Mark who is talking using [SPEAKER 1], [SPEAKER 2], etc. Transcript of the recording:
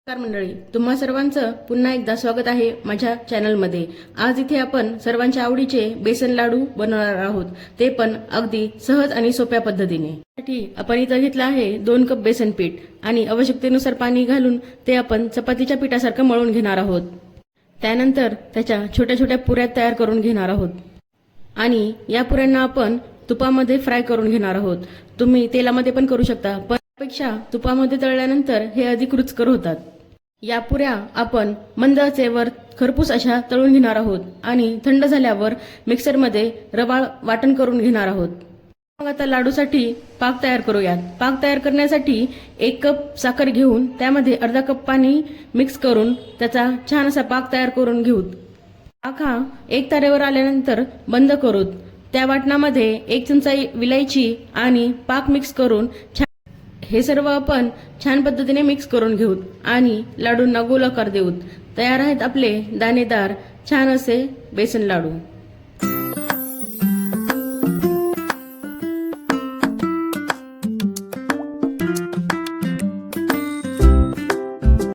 [SPEAKER 1] नमस्कार मंडळी, तुम्हा सर्वांचं पुन्हा एकदा स्वागत आहे माझ्या चॅनलमध्ये। आज इथे आपण सर्वांच्या आवडीचे बेसन लाडू बनवणार आहोत, ते पण अगदी सहज आणि सोप्या पद्धतीने। त्यासाठी आपण इथे घेतला आहे 2 कप बेसन पीठ आणि आवश्यकतेनुसार पाणी घालून ते आपण चपातीच्या पिठासारखं मळून घेणार आहोत। त्यानंतर त्याच्या छोट्या छोट्या पुऱ्या तयार करून घेणार आहोत आणि या पुऱ्यांना आपण तुपामध्ये फ्राय करून घेणार आहोत। तुम्ही तेलामध्ये पण करू शकता, पण त्यापेक्षा तुपामध्ये तळल्यानंतर हे अधिक रुचकर होतात। या पुऱ्या आपण मंद आचेवर खरपूस अशा तळून घेणार आहोत आणि थंड झाल्यावर मिक्सरमध्ये रवाळ वाटण करून घेणार आहोत। मग आता लाडूसाठी पाक तयार करूयात। पाक तयार करण्यासाठी 1 कप साखर घेऊन त्यामध्ये अर्धा कप पाणी मिक्स करून त्याचा छान असा पाक तयार करून घेऊ। पाक हा 1 तारेवर आल्यानंतर बंद करू। त्या वाटणामध्ये 1 चमचा विलायची आणि पाक मिक्स करून हे सर्व आपण छान पद्धतीने मिक्स करून घेऊ आणि लाडूंना गोल आकार देऊ। तयार आहेत आपले दाणेदार छान असे बेसन लाडू।